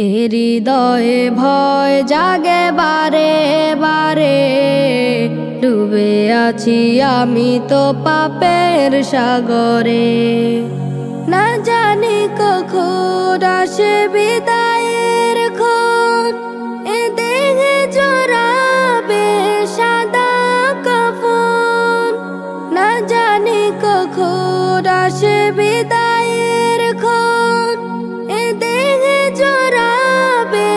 হৃদয়ে ভয় জাগে বারে বারে, ডুবে আছি আমি তো পাপের সাগরে। না জানি কখন আসে বিদায়ের ক্ষণ, এ দেহে জড়াবে সাদা কাফন। না জানি কখন আসে বিদায়ের ক্ষণ, এ দেহে জড়াবে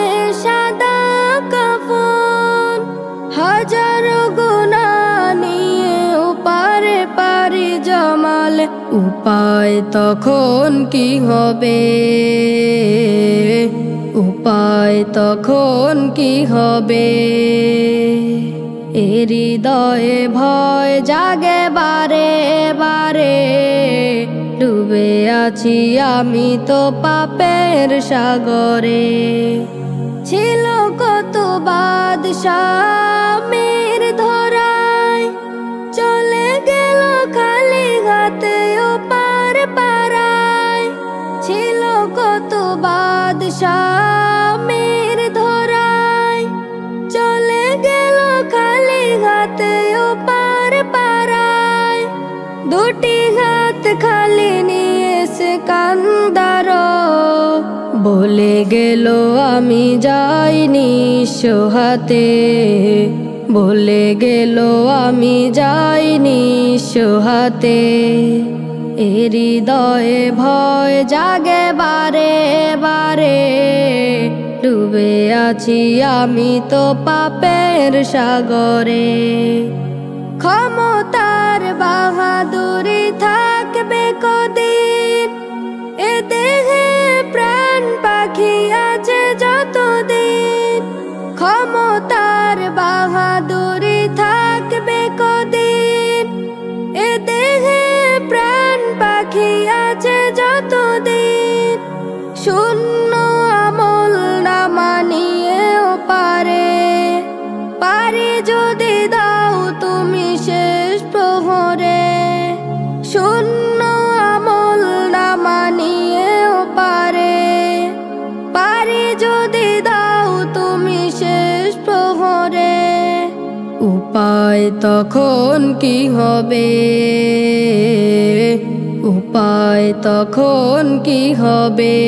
সাদা কাফন। হাজারো গুনাহ নিয়ে ওপারে পারি জমালে, উপায় তখন কি হবে? উপায় তখন কি হবে? হৃদয়ে ভয় জাগে বারে বারে, ডুবে আছি আমি তো পাপের সাগরে। ছিল কত বাদশাহ মীর ধরায়, চলে গেল খালি হাতে ওপার পারায়। ছিল কত বাদশাহ মীর ধরায়, চলে গেল খালি হাতে ওপার পারায়। দুটি হাত খালি নিয়ে সে কান্দার, বলে গেল আমি যাইনি সোহাতে। বলে গেল আমি যাইনি সোহাতে। হৃদয়ে ভয় জাগে বারে বারে, ডুবে আছি আমি তো পাপের সাগরে। ক্ষমতার বাহাদুরি থাকবে কদিন, এ দেহে প্রাণ পাখি আছে যতদিন। ক্ষমতার বাহাদুরি থাকবে কদিন, এ দেহে প্রাণ পাখি আছে যতদিন। শূন্য আমল না মানিয়েও পারে, পারি যদি দাও তুমি শেষ প্রহরে। শূন্য আমল না মানিয়েও পারে, পারি যদি দাও তুমি শেষ প্রহরে। উপায় তখন কি হবে? উপায় তখন কি হবে?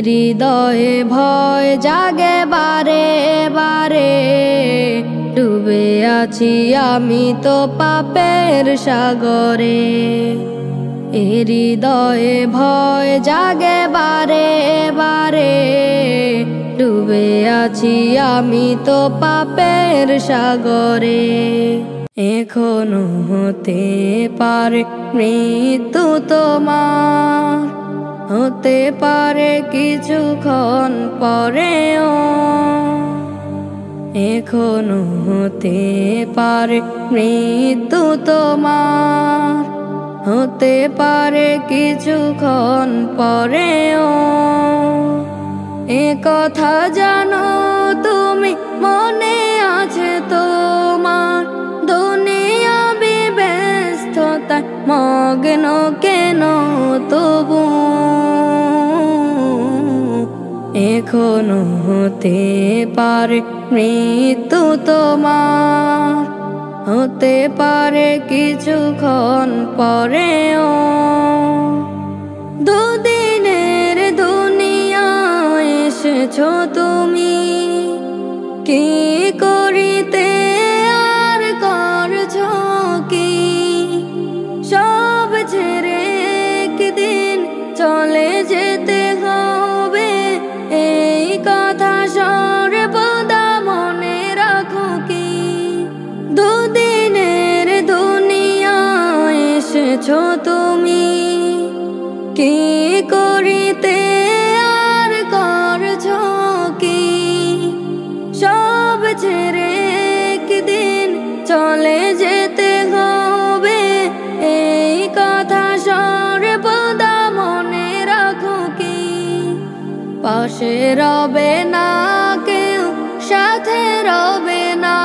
হৃদয়ে ভয় জাগে বারে বারে, ডুবে আছি আমি তো পাপের সাগরে। হৃদয়ে ভয় জাগে বারে বারে, ডুবে আছি আমি তো পাপের সাগরে। এখনো হতে পারে মৃত্যু তোমার, হতে পারে কিছুক্ষণ পরেও। এখনো হতে পারে মৃত্যু তোমার, হতে পারে কিছুক্ষণ পরেও। এ কথা জানো তুমি, মনে আছে তোমার? দুনিয়া ব্যস্ততায় মগ্ন কেন তবু? এখনো হতে পারে মৃত্যু তোমার, হতে পারে কিছুক্ষণ পরেও। দুদিনের দুনিয়ায় এসেছো তুমি, কি করিতে আর করছো কি? সব ছেড়ে একদিন চলে যেতে হবে, এই কথা সর্বদা মনে রাখো কি? দুদিনের দুনিয়ায় এসেছো তুমি, কি করিতে আর করছো কি? সব ছেড়ে একদিন চলে যেতে হবে, এই কথা সর্বদা মনে রাখো কি? পাশে রবে না কেউ, সাথে রবে না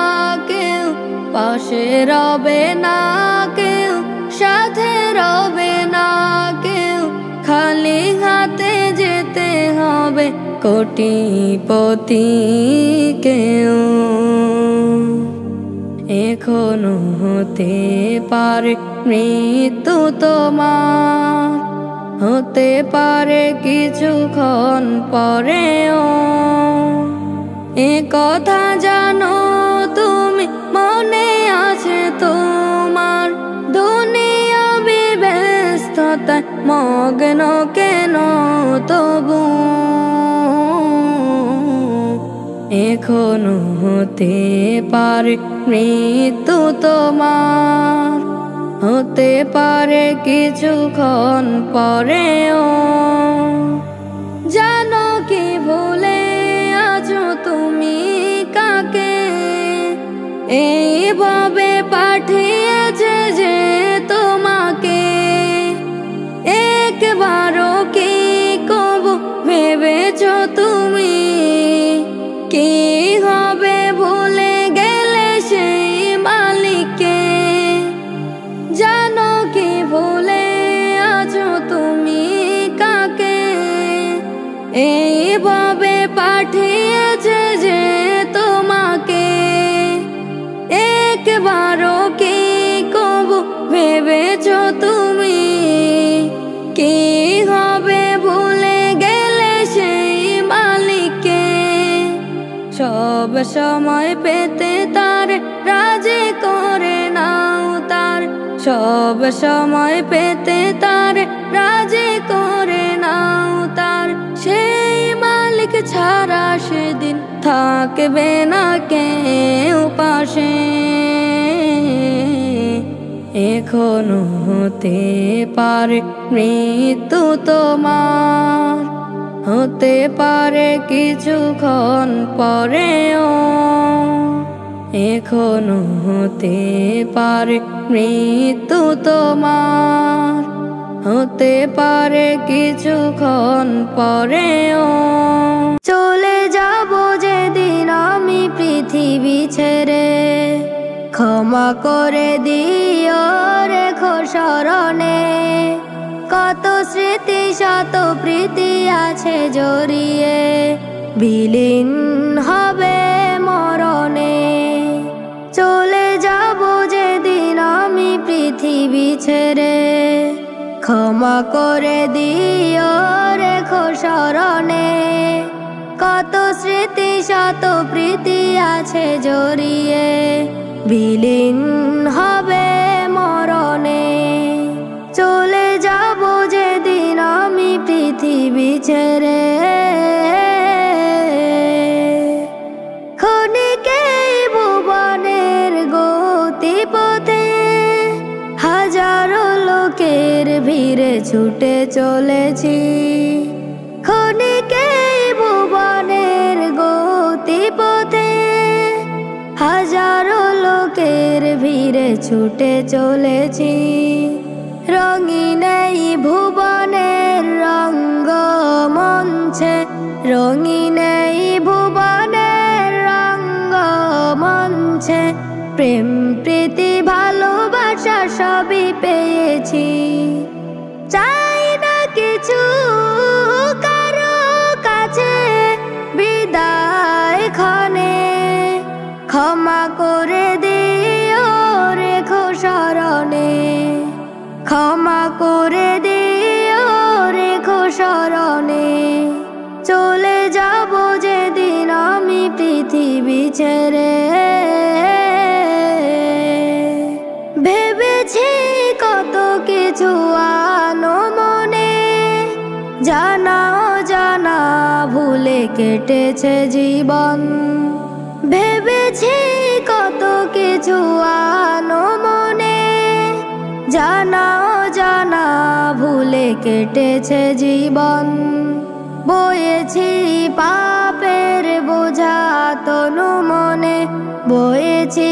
কেউ। পাশে রবে না কেউ, সাথে রবে না কেউ, খালি হাতে যেতে হয়। কোটিপতি কেউ এখনো হতে পারে মৃত্যু তোমার, হতে পারে কিছুক্ষণ পরেও। এ কথা জানো তুমি, মনে আছে তোমার? দুনিয়াবি ব্যস্ততায় মগ্ন কেন তবু এখনো হতে পারে মৃত্যু তোমার, হতে পারে কিছুক্ষণ পরেও। জানো কি ভুলে আছো তুমি কাকে এইভাবে পাঠিয়েছে যে তোমাকে? একবারও কি কবু ভেবেছো তুমি কি হবে ভুলে গেলে সেই মালিককে? জানো কি ভুলে আছো তুমি কাকে এইভাবে পাঠিয়েছে যে তোমাকে? একবারও কি কবু ভেবেছো তুমি কি হবে ভুলে গেলে সেই মালিককে? সব সময় পেতে তার রাজি করে নাও তার, সব সময় পেতে তার রাজি করে নাও তার। সেই মালিক ছাড়া সেদিন থাকবে না কেউ পাশে। এখনো হতে পারে মৃত্যু তোমার, হতে পারে কিছুক্ষণ পরেও। এখনো হতে পারে মৃত্যু তোমার, হতে পারে কিছুক্ষণ পরেও। চলে যাব যেদিন আমি পৃথিবী ছেড়ে, ক্ষমা করে দিও রেখো স্মরণে। কত স্মৃতি শত প্রীতি আছে জড়িয়ে, বিলীন হবে মরণে। চলে যাব যেদিন আমি পৃথিবী ছেড়ে, ক্ষমা করে দিও রেখো স্মরণে। কত স্মৃতি শত প্রীতি আছে জড়িয়ে, বিলীন হবে মরণে। চলে যাব যেদিন আমি পৃথিবী ছেড়ে। ক্ষণিকেই ভুবনের গতিপথে হাজারো লোকের ভিড়ে ছুটে চলেছি। ক্ষণিকেই ভুবনের গতিপথে হাজারো লোকের ভিড়ে ছুটে চলেছি। রঙিন এই ভুবনের রঙ্গ মঞ্চে, রঙিন এই ভুবনের রঙ্গ মঞ্চে প্রেম প্রীতি ভালোবাসা সবই পেয়েছি। চাই না কিছু কারো কাছে বিদায় ক্ষণে, ক্ষমা করে দিও রেখো স্মরণে। ক্ষমা করে দিও রেখো স্মরণে। চলে যাব যেদিন আমি পৃথিবী ছেড়ে। ভেবেছি কত কিছু আনো মনে, জানা অজানা ভুলে কেটেছে জীবন। ভেবেছি কত কিছু আনো মনে, জানা অজানা ভুলে কেটেছে জীবন। বয়েছি পাপের বোঝা তনু মনে, বয়েছি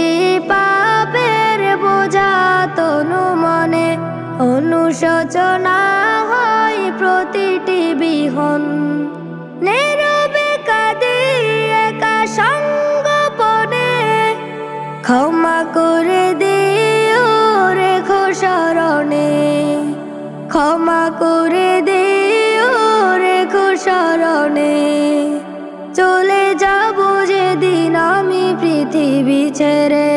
পাপের বোঝা তনু মনে। অনুশোচনা হয় প্রতিটি বিহন, নীরবে কাঁদি একা সঙ্গোপনে। ক্ষমা করে দিও রেখো স্মরণে। ক্ষমা করে দিও রেখো স্মরণে। চলে যাব যেদিন আমি পৃথিবী ছেড়ে।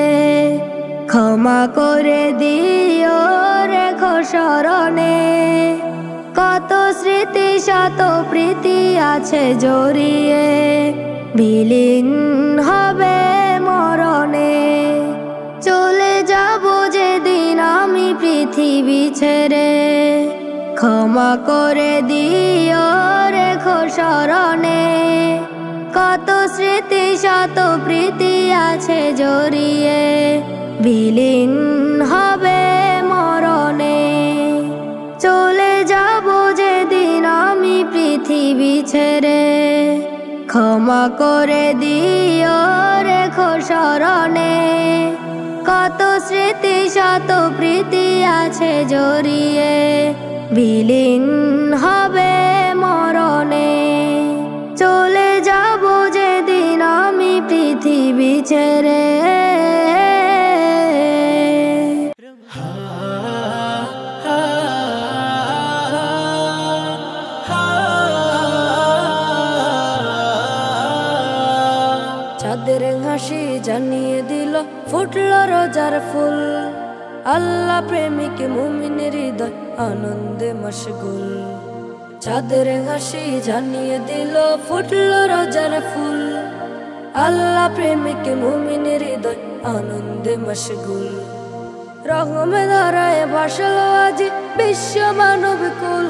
ক্ষমা করে দিও রেখো স্মরণে, কত স্মৃতি শত প্রীতি আছে জড়িয়ে, বিলীন হবে মরণে। চলে যাব যেদিন আমি পৃথিবী ছেড়ে, ক্ষমা করে দিও রেখো স্মরণে, কত স্মৃতি শত প্রীতি আছে জড়িয়ে, বিলীন হবে মরণে। চলে যাব যেদিন আমি পৃথিবী ছেড়ে, ক্ষমা করে দিও রেখো স্মরণে, কত স্মৃতি শত প্রীতি আছে জড়িয়ে, বিলীন হবে মরণে। চলে যাব যেদিন আমি পৃথিবী ছেড়ে। চাঁদের হাসি জানিয়ে দিল ফুটল রোজার ফুল, আল্লাহ প্রেমিক মুমিনের হৃদয় আনন্দে মশগুল। চাঁদের হাসি জানিয়ে দিল ফুটল রোজার ফুল, আল্লাহ প্রেমিক মুমিনের হৃদয় আনন্দে মশগুল। রহমে ধারায় ভাসল আজি বিশ্ব মানব কুল,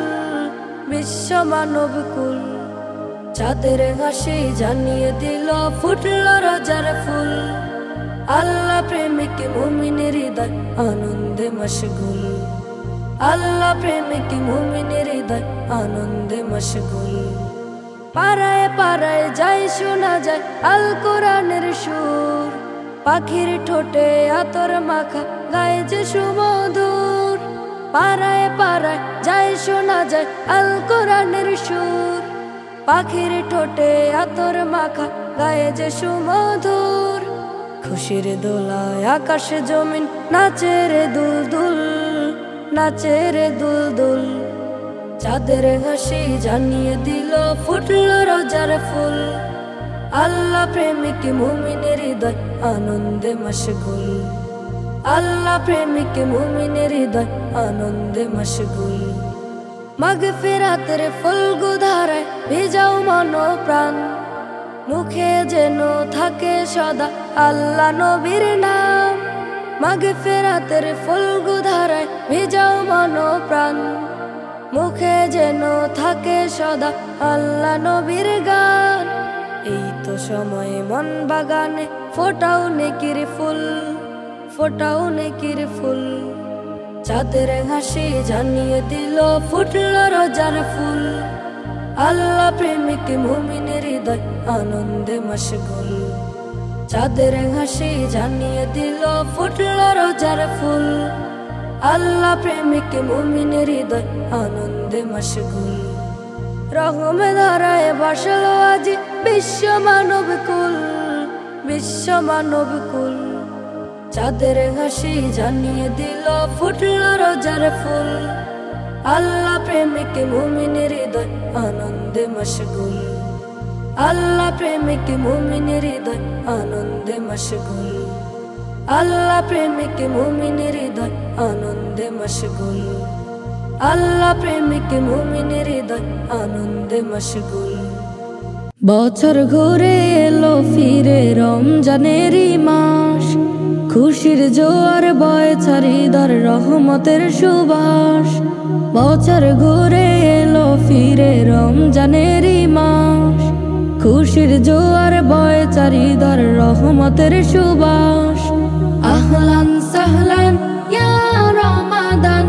বিশ্ব মানব কুল। চাঁদের হাসি জানিয়ে দিল ফুটল রোজার ফুল, আল্লাহ প্রেমিক মুমিনের হৃদয় আনন্দে মশগুল, আল্লাহ প্রেমিক মুমিনের হৃদয় আনন্দে মশগুল। পাড়ায় পাড়ায় যাই শোনা যায় আল কোরআনের সুর, পাখির ঠোঁটে আতর মাখা গায়ে যে সুমধুর। পাড়ায় পাড়ায় যাই শোনা যায় আল কোরআনের সুর, পাখির ঠোঁটে আতর মাখা গায়ে যে সুমধুর। খুশির দোলায় আকাশে জমিন নাচে রে দুল দুল, নাচে রে দুল দুল। চাঁদের হাসি জানিয়ে দিল ফুটল রোজার ফুল, আল্লাহ প্রেমিক মুমিনের হৃদয় আনন্দে মশগুল, আল্লাহ প্রেমিক মুমিনের হৃদয় আনন্দে মশগুল। মাগফিরাতের ফুলগু ধারায় ভিজাও মন প্রাণ, মুখে যেন থাকে সদা আল্লাহ নবীর নাম। মাগফিরাতের ফুলগু ধারায় ভিজাও মন প্রাণ, মুখে যেন থাকে সদা আল্লাহ নবীর গান। এই তো সময় মন বাগানে ফোটাও নেকির ফুল, ফোটাও নেকির ফুল। চাঁদের হাসি জানিয়ে দিল ফুটল রোজার ফুল, আল্লাহ প্রেমিক মুমিনের হৃদয় আনন্দে মশগুল। চাঁদের হাসি জানিয়ে দিল ফুটল রোজার ফুল, আল্লাহ প্রেমিক মুমিনের হৃদয় আনন্দে মশগুল। রহমে ধারায় ভাসল আজি বিশ্ব মানব কুল, বিশ্ব মানব কুল। চাঁদের হাসি জানিয়ে দিল ফুটল রোজার ফুল, আল্লাহ প্রেমিক মুমিনের হৃদয় আনন্দে মশগুল, আল্লাহ প্রেমিক মুমিনের হৃদয় আনন্দে মশগুল, আল্লাহ প্রেমিক মুমিনের হৃদয় আনন্দে মশগুল, আল্লাহ প্রেমিক মুমিনের হৃদয় আনন্দে মশগুল। বছর ঘুরে এলো ফিরে রমজানেরই মাস, খুশির জোয়ার বয় চারিদার রহমতের সুবাস। বছর ঘুরে এলো ফিরে রমজানেরই মাস, খুশির জোয়ার বয় চারিদার রহমতের সুবাস। আহলান সাহলান ইয়া রমাদান,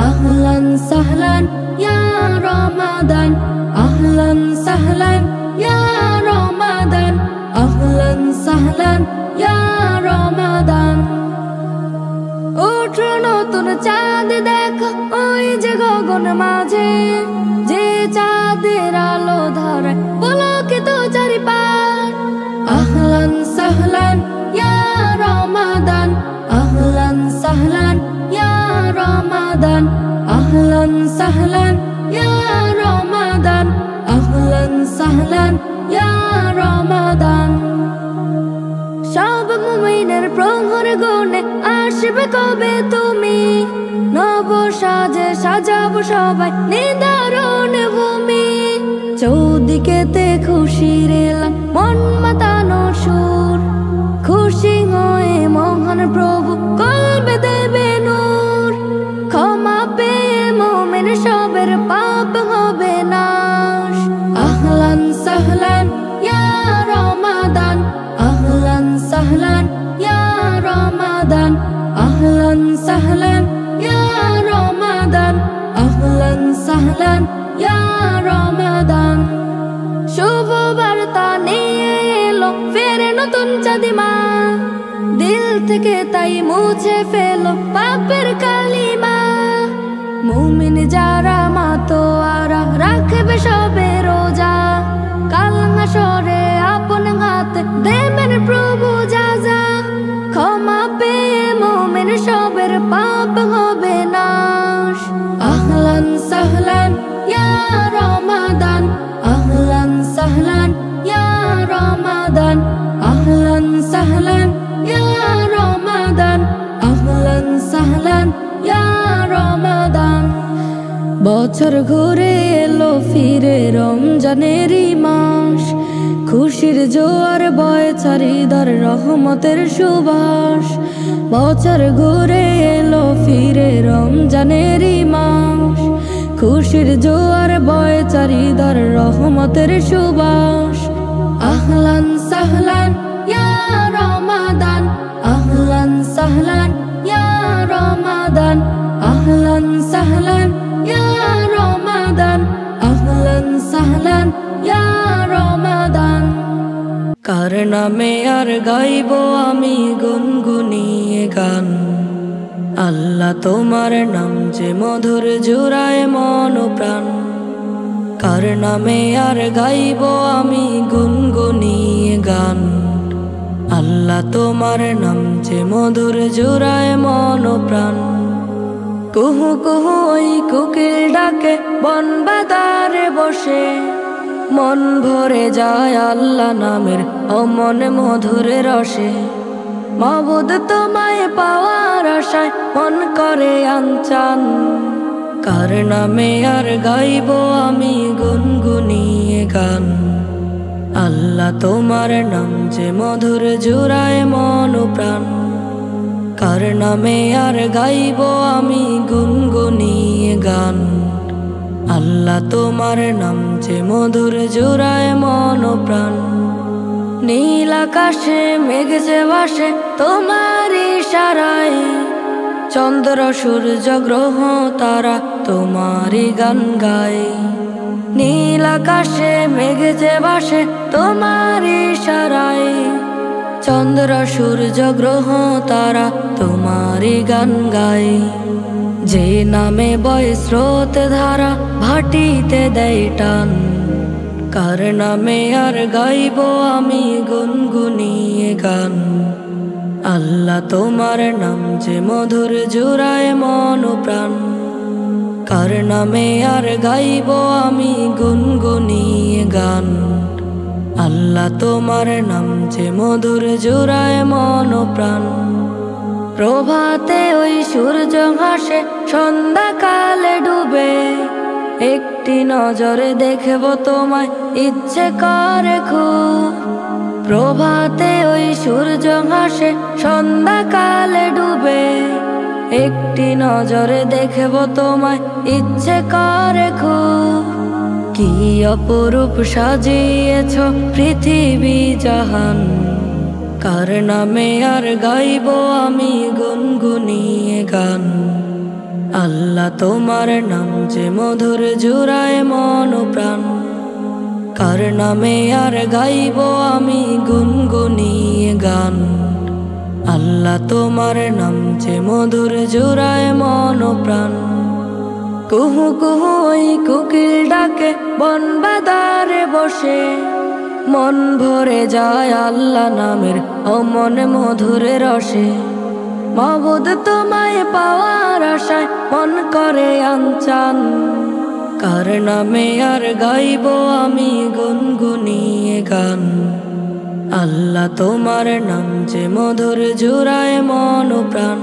আহলান সাহলান ইয়া রমাদান, আহলান সাহলান ইয়া রমাদান, আহলান সাহলান ইয়া রমাদান। ওঠো নতুন চাঁদ দেখো ওই যে গগন মাঝে, যে চাঁদের আলো ধরায় পলকিত চারিপাশ। আহলান সাহলান ইয়া রমাদান, আহলান সাহলান ইয়া রমাদান, আহলান সাহলান ইয়া রমাদান, আহলান সাহলান ইয়া রমাদান। প্রহর গুনে আসবে কবে তুমি, নব সাজে সাজাবো সবাই নিদারুণ ভূমি। চৌদিকেতে খুশির এলা মন মাতানো সুর, খুশি হয়ে মহান প্রভু কলবে দেবে নূর। ক্ষমা পেয়ে মোমেন সবের পাপ হবে নাশ। আহলান সাহলান ইয়া রমাদান, আহলান সাহলান ইয়া রমাদান, আহলান সাহলান ইয়া রমাদান, আহলান সাহলান ইয়া রমাদান। শুভ বার্তা নিয়ে এলো ফেরে নতুন চাঁদিমা, দিল থেকে তাই মুছে ফেলো পাপের কালিমা। মুমিন যারা মাতোয়ারা রাখবে সবে রোজা, কাল হাসরে আপন হাতে দেবেন প্রভু যাজা। ক্ষমা পেয়ে মুমিন সবের পাপ হবে নাশ। আহলান সাহলান ইয়া রমাদান, আহলান সাহলান ইয়া রমাদান, আহলান সাহলান ইয়া রমাদান, আহলান সাহলান ইয়া রমাদান। বছর ঘুরে এলো ফিরে রমজানেরই মাস, খুশির জোয়ার বয় চারিদার রহমতের সুবাস। বছর ঘুরে এলো ফিরে রমজানেরই মাস, খুশির জোয়ার বয় চারিদার রহমতের সুবাস। আহলান সাহলান ইয়া রমাদান, আহলান সাহলান ইয়া রমাদান, আহলান সাহলান ইয়া রমাদান, আহলান সাহলান ইয়া রমাদান। কার নামে আর গাইব আমি গুনগুনিয়ে গান, আল্লাহ তোমার নাম যে মধুর জুড়ায় মন প্রাণ। কার নামে আর গাইব আমি গুনগুনিয়ে গান, আল্লাহ তোমার নাম যে মধুর জুড়ায় মন প্রাণ। কুহু কুহু ওই কোকিল ডাকে বন বাদারে বসে, মন ভরে যায় আল্লাহ নামের অমন মধুর রসে। মাবুদ তোমায় পাওয়ার আশায় মন করে আনচান, কার নামে আর গাইব আমি গুনগুনিয়ে গান, আল্লাহ তোমার নাম যে মধুর জুড়ায় মন প্রাণ। কার নামে আর গাইব আমি গুনগুনিয়ে গান, আল্লাহ তোমার নাম যে মধুর জুড়ায় মন প্রাণ। নীল আকাশে মেঘ যে ভাসে তোমার ইশারায়, চন্দ্র সূর্য গ্রহ তারা তোমারই গান গায়। নীল আকাশে মেঘ যে ভাসে তোমার ইশারায়, চন্দ্র সূর্য গ্রহ তারা তোমারই গান গায়। যে নামে বয় স্রোত ধারা ভাটিতে দেয় টান, কার নামে আর গাইব আমি গুনগুনিয়ে গান, আল্লাহ তোমার নাম যে মধুর জুড়ায় মন প্রাণ। কার নামে আর গাইব আমি গুনগুনিয়ে গান, আল্লাহ তোমার নাম যে মধুর জুড়ায় মন প্রাণ। প্রভাতে ওই সূর্য হাসে সন্ধ্যাকালে ডুবে, একটি নজরে দেখব তোমায় ইচ্ছে করে খুব। প্রভাতে ওই সূর্য হাসে সন্ধ্যাকালে ডুবে, একটি নজরে দেখব তোমায় ইচ্ছে করে খুব। কি অপরূপ সাজিয়েছ পৃথিবী জাহান, কার নামে আর গাইব আমি গুনগুনিয়ে গান, আল্লাহ তোমার নাম যে মধুর জুড়ায় মন প্রাণ। কার নামে আর গাইব আমি গুনগুনিয়ে গান, আল্লাহ তোমার নাম যে মধুর জুড়ায় মন প্রাণ। কুহু কুহু ওই কোকিল ডাকে বন বাদারে বসে, মন ভরে যায় আল্লাহ নামের অমন মধুর রসে। মাবুদ তোমায় পাওয়ার আশায় মন করে আনচান, কার নামে আর গাইব আমি গুনগুনিয়ে গান, আল্লাহ তোমার নাম যে মধুর জোড়ায় মন প্রাণ,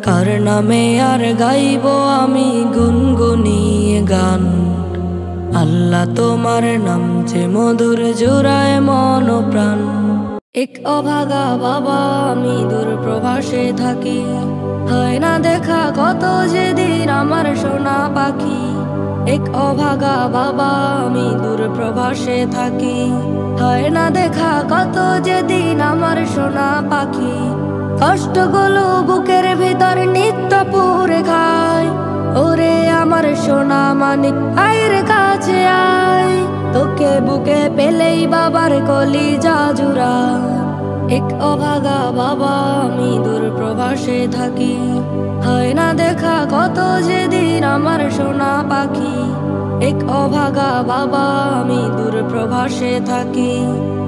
কার নামে আর গাইব আমি গুনগুনিয়ে গান। আল্লাহ তোমার নাম যে মধুর জোড়ায় মন প্রাণ। এক অভাগা বাবা আমি দূর প্রবাসে থাকি, হয় না দেখা কত যেদিন আমার সোনা পাখি। এক অভাগা বাবা আমি দূর প্রবাসে থাকি, হয় না দেখা কত যেদিন আমার সোনা পাখি। কষ্টগুলো বুকের ভিতর নিত্য পুরে খায়, ওরে আমার সোনা মানিক আয়ের কাছে আয়। তোকে বুকে পেলেই বাবার কলিজা জুড়ায়। এক অভাগা বাবা আমি দূর প্রবাসে থাকি, হয় না দেখা কত যেদিন আমার সোনা পাখি। এক অভাগা বাবা আমি দূর প্রবাসে থাকি,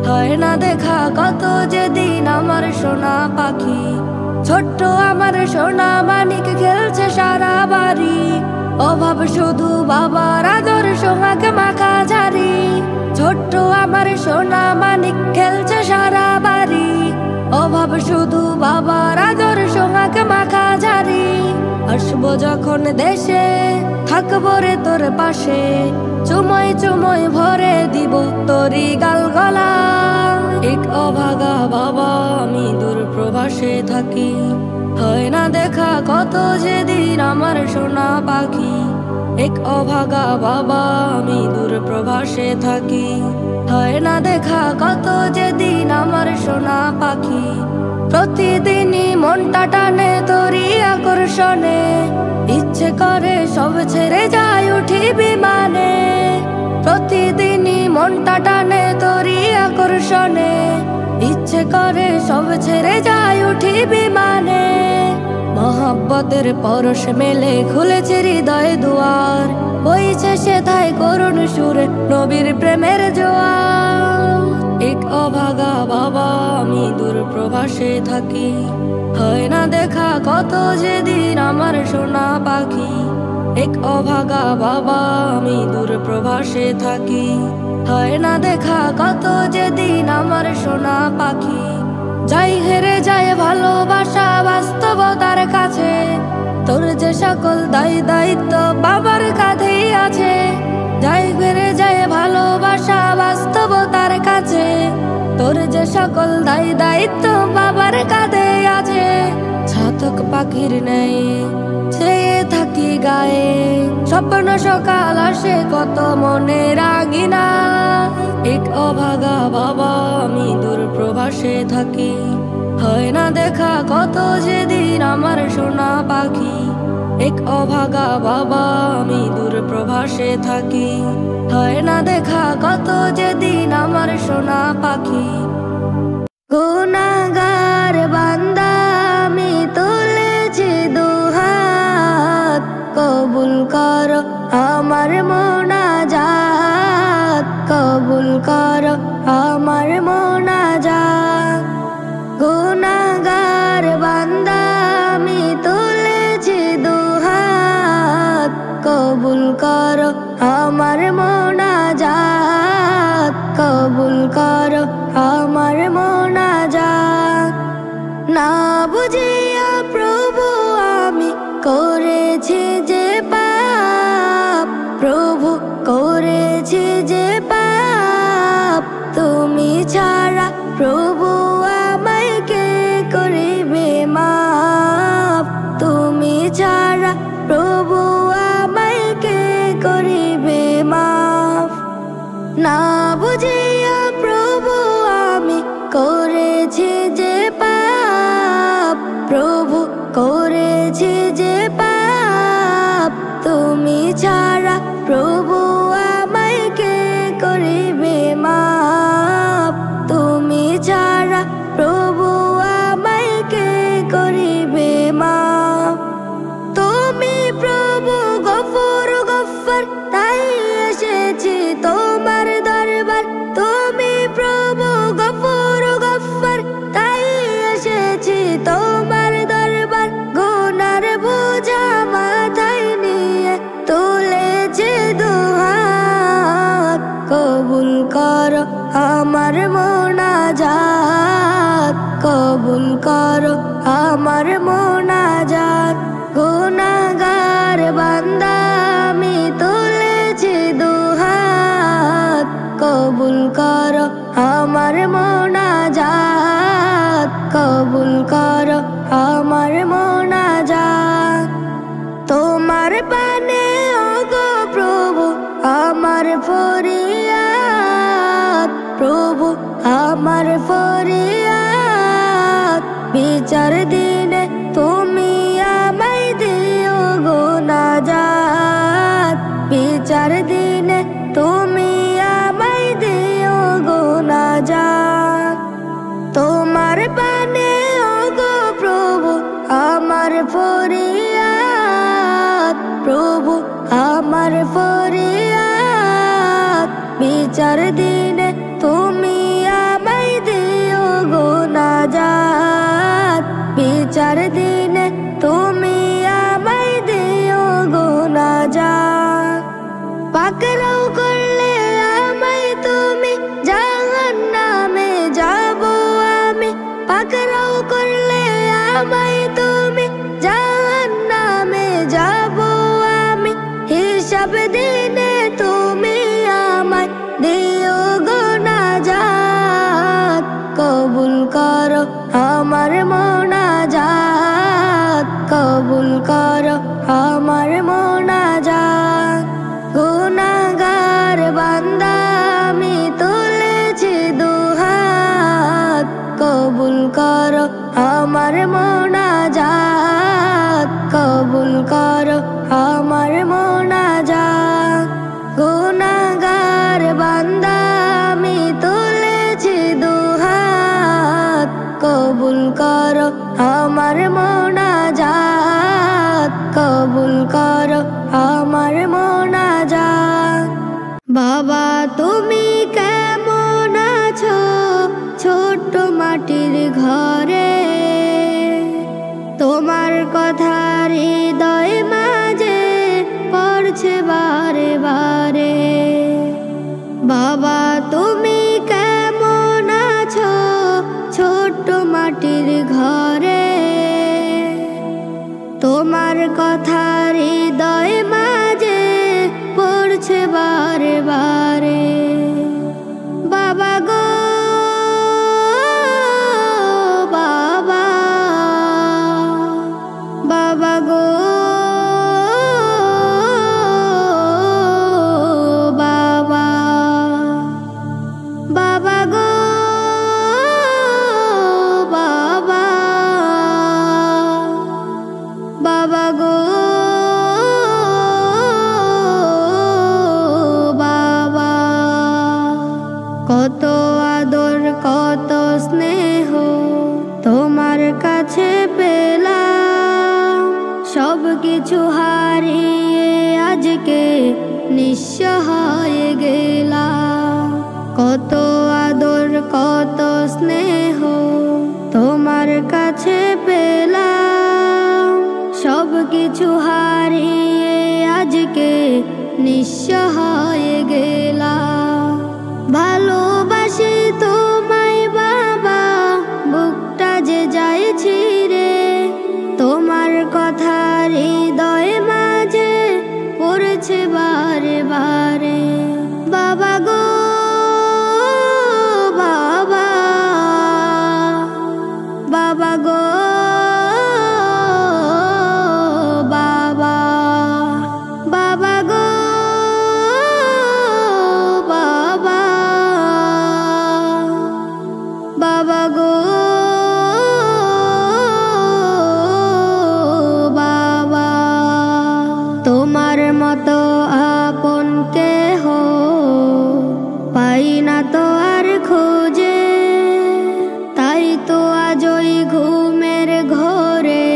হয় না দেখা কত যেদিন আমার সোনা পাখি। ছোট্ট আমার সোনা মানিক খেলছে সারা বাড়ি, অভাব শুধু বাবার আদর সোহাগ মাখা ঝাড়ি। ছোট্ট আমার সোনা মানিক খেলছে সারা বাড়ি, অভাব শুধু বাবার আদর সোহাগ মাখা ঝাড়ি। আসবো যখন দেশে থাকবো রে তোর পাশে, চুময় চুময় ভরে দিব তোরি গাল গলা। এক অভাগা বাবা আমি দূর প্রবাসে থাকি, হয় না দেখা কত যেদিন আমার সোনা পাখি। এক অভাগা বাবা আমি দূর প্রবাসে থাকি, হয় না দেখা কত যেদিন আমার সোনা পাখি। প্রতিদিনই মনটা টানে তোরি আকর্ষণে, ইচ্ছে করে সব ছেড়ে যায় উঠি বিমানে। প্রতিদিনই মনটা টানে তোরি আকর্ষণে, ইচ্ছে করে সব ছেড়ে যায় উঠি বিমানে। মহব্বতের পরশ মেলে খুলেছে হৃদয় দুয়ার, বইছে সেথায় করুণ সুরে নবীর প্রেমের জোয়ার। এক অভাগা বাবা আমি দূর প্রবাসে থাকি, হয় না দেখা কত যেদিন আমার সোনা পাখি। এক অভাগা বাবা আমি দূর প্রবাসে থাকি, হয় না দেখা কত যেদিন আমার সোনা পাখি। যাই হেরে যায় ভালোবাসা বাস্তবতার কাছে, তোর যে সকল দায়িত্ব বাবার কাঁধেই আছে। যাই হেরে যায় ভালোবাসা বাস্তবতার কাছে, তোর যে সকল দায়িত্ব বাবার কাঁধে আছে। ছাতক পাখির নেই চেয়ে থাকি গায়ে, স্বপ্ন সকাল আসে কত মনে রাগিনা। এক অভাগা বাবা আমি দূর প্রবাসে থাকি, হয় না দেখা কত যেদিন আমার সোনা পাখি। এক অভাগা বাবা আমি দূর প্রবাসে থাকি, হয় না দেখা কত যেদিন আমার সোনা পাখি। গুনাহগার বান্দা আমি তুলেছি দুহাত, কবুল করো আমার মোনাজাত, কবুল করো আমার মোনাজাত। গুনাহগার বান্দা আমি তুলেছি দুহাত, কবুল করো আমার মোনাজাত, কবুল করো আমার মোনাজাত। না বুঝিয়া প্রভু আমি করেছি যে পাপ, প্রভু করেছি যে পাপ। তুমি ছাড়া প্রভু আমায় কে করিবে মাপ, তুমি ছাড়া প্রভু আমায় কে করিবে মাপ। না বুঝিয়া প্রভু আমি করেছি যে পাপ, প্রভু করেছি যে পাপ। তুমি ছাড়া প্রভু আমায় কে করিবে মাপ, তুমি ছাড়া প্রভু আমায় কে করিবে মাপ। তুমি প্রভু গফুর গফ্ফার, তাই এসেছি তোমার দরবার। তুমি প্রভু গফুর গফ্ফার, তাই এসেছি তোমার দরবার। গুনার বোঝা মাথায় নিয়ে তুলেছে দুহাত, কবুল করো আমার মোনাজাত, কবুল করো আমার মোনাজাত। গুনাহগার বান্দা আমি তুলেছি দুহাত, কবুল করো আমার মোনাজাত, কবুল করো আমার মোনাজাত। তোমার পানে ওগো প্রভু আমার ফরিয়াদ, প্রভু আমার ফরিয়াদ। বিচার দিনে তুমি আমায় দিও গো নাজাত, বিচার দিনে তুমি আমায় দিও গো নাজাত। তোমার পানে ওগো প্রভু আমার ফরিয়াদ, প্রভু আমার ফরিয়াদ। বিচার দিনে তুমি আমায় দিও গো নাজাত, বিচার দিনে তুমি আমায় দিও গো নাজাত। পাকড়াও করলে আমায় তুমি জাহান্নামে যাব আমি, পাকড়াও করলে আমায় তুমি জাহান্নামে যাব আমি। হিসাব দিনে তুমি আমায় দিও গো নাজাত, কবুল করো আমার মোনাজাত, কবুল করো আমার মোনাজাত। গুনাহগার বান্দা আমি তুলেছি দুহাত, কবুল করো আমার মোনাজাত, কবুল করো আমার মোনাজাত। গুনাহগার বান্দা আমি তুলেছি দুহাত, কবুল করো আমার মোনাজাত, কবুল করো আমার মোনাজাত। বাবা তুমি কেমন আছো ছোট্ট মাটির ঘরে, তোমার কথা হৃদয় মাঝে পড়ছে বারে বারে। বাবা তুমি কেমন আছো ছোট্ট মাটির ঘরে, তোমার কথা হৃদয় মাঝে পড়ছে বারে বারে। বাবা গো বাবা, বাবা গো বাবা, বাবা গো বাবা, বাবা গো বাবা। কত আদর কত স্নেহ তোমার কাছে পেলাম, সব কিছু হারিয়ে আজকে নিঃস্ব হয়ে গেলাম। কত আদর কত স্নেহ তোমার কাছে পেলাম, সব কিছু হারিয়ে আজকে নিঃস্ব হয়ে গেলাম। ভালোবাসি তোমায় বাবা, বুকটা যে যায় ছিঁড়ে, তোমার কথা হৃদয় মাঝে পড়েছে বারে বারে। বাবা গো বাবা, বাবা গো বাবা, বাবা গো বাবা, বাবা গো বাবা। তোমার মতো আপন কেহ পাই না তো আর খোঁজে, তাই তো আজ ওই ঘুমের ঘোরে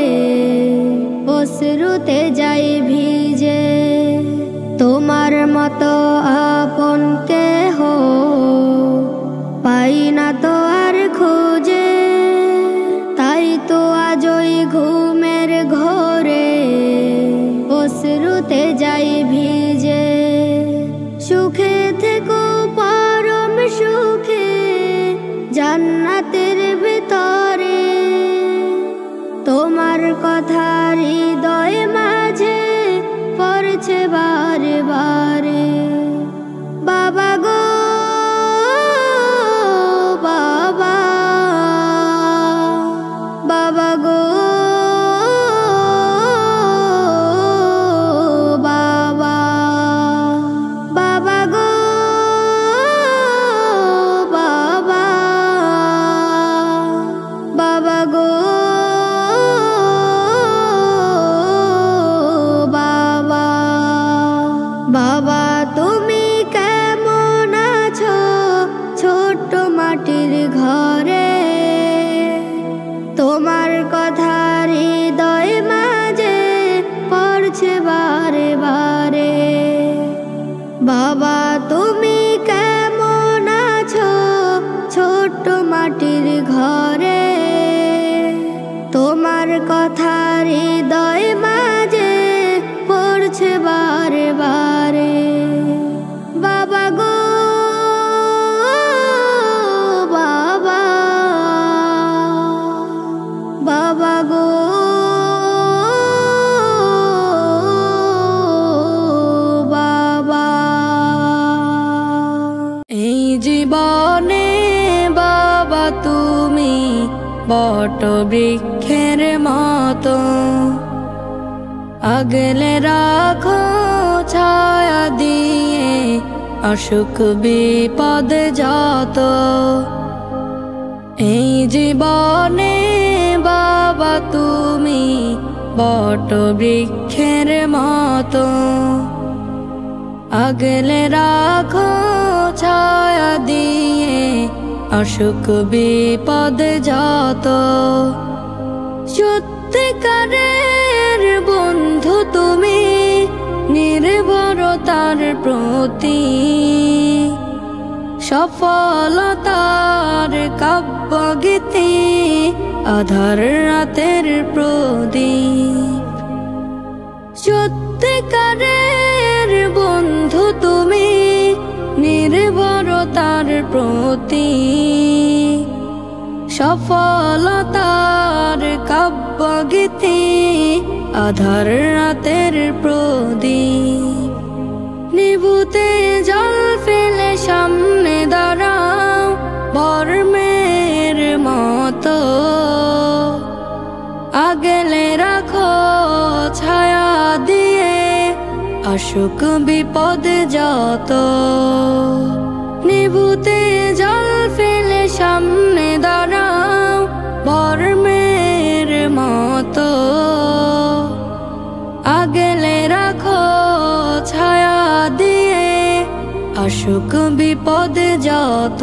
অশ্রুতে যাই ভিজে। তোমার মতো আপন কেহ পাই না তো আর খোঁজে, তাই তো আজ ওই ঘুমের ঘোরে অশ্রুতে যাই ভিজে। সুখে থেকো পরম জীবনে বাবা তুমি বট বৃক্ষের মতো, আগলে রাখো ছায়া দিয়ে অসুখ বিপদ যত। এই জীবনে বাবা তুমি বট বৃক্ষের মতো, আগলে রাখো ছায়া দিয়ে অসুখ বিপদ যত। সত্যিকারের বন্ধু তুমি নির্ভরতার প্রতি, সফলতার কাব্যগীতি আধার রাতের প্রদীপ। সত্যিকারের বন্ধু তুমি নির্ভরতার প্রতি, সফলতার কাব্যগীতি আধার রাতের প্রদীপ। নিভুতে জল ফেলে সামনে দাঁড়াও বর্মের মতো, আগলে রাখো ছায়া দিয়ে অসুখ বিপদ যত। নিভুতে জল ফেলে সামনে দাঁড়াও বর্মের মতো, আগলে রাখো ছায়া দিয়ে অসুখ বিপদ যত।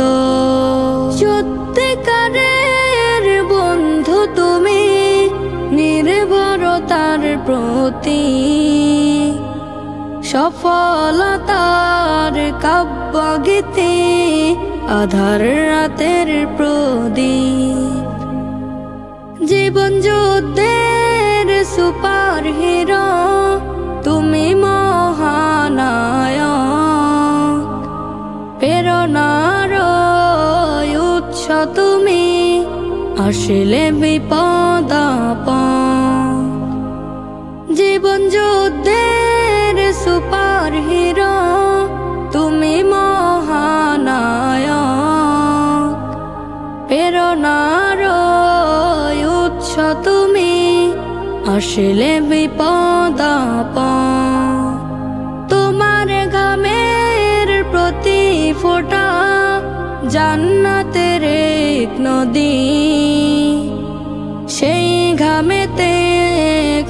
সত্যিকারের বন্ধু তুমি নির্ভরতার প্রতি, সফলতার কাব্যগীতি আধার রাতের প্রদীপ। জীবন যুদ্ধের সুপার হিরো তুমি মহানায়ক, প্রেরণার উৎস তুমি আসলে বিপদ আপদ। জীবন যুদ্ধের সুপার হিরো তুমি মহানায়ক, প্রেরণার উৎস তুমি আসলে বিপদ আপদ। তোমার ঘামের প্রতি ফোঁটা জান্নাতের এক নদী, সেই ঘামেতে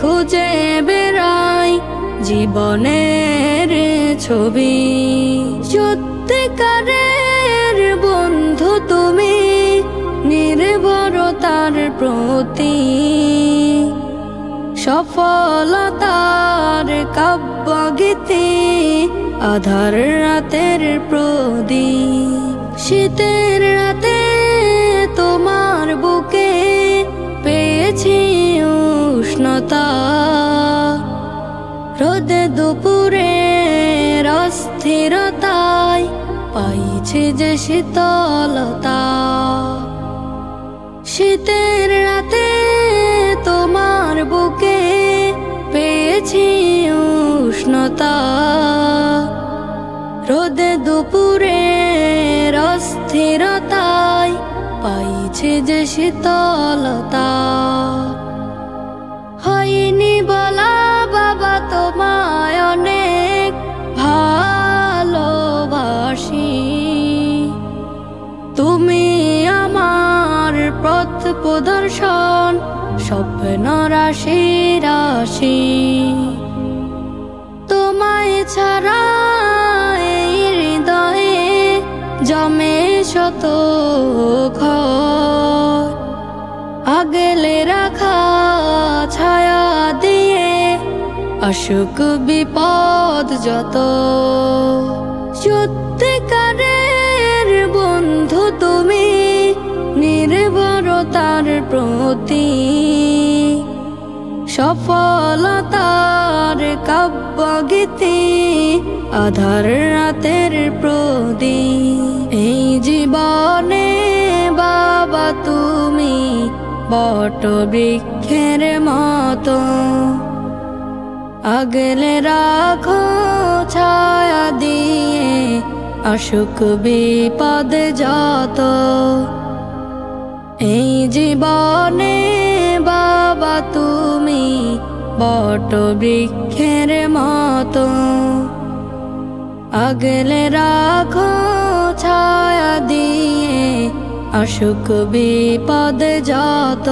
খুঁজে বেড়াই জীবনের ছবি। সত্যিকারের বন্ধু তুমি নির্ভরতার প্রতি, সফলতার কাব্যগীতি আধার রাতের প্রদীপ। শীতের রাতে তোমার বুকে পেয়েছি উষ্ণতা, রোদে দুপুরে অস্থিরতায় পাইছি যে শীতলতা। শীতের রাতে তোমার বুকে পেয়েছি উষ্ণতা, রোদে দুপুরে অস্থিরতায় পাইছি যে শীতলতা। হয়নি বলা বাবা তোমায় অনেক ভালোবাসি, তুমি আমার পথ প্রদর্শন স্বপ্ন রাশি রাশি। তোমায় ছাড়া এই হৃদয়ে জমে শত ক্ষয়, আগলে রাখা ছায়া দিয়ে অসুখ বিপদ যত। সত্যিকারের বন্ধু তুমি নির্ভরতার প্রতি, সফলতার কাব্যগীতি আধার রাতের প্রদীপ। এই জীবনে বাবা তুমি বট বৃক্ষের মতো, আগলে রাখো ছায়া দিয়ে আসুক বিপদ যত। এই জীবনে বাবা তুমি বট বৃক্ষের মতো, আগলে রাখো ছায়া দিয়ে আসুক বিপদ যত।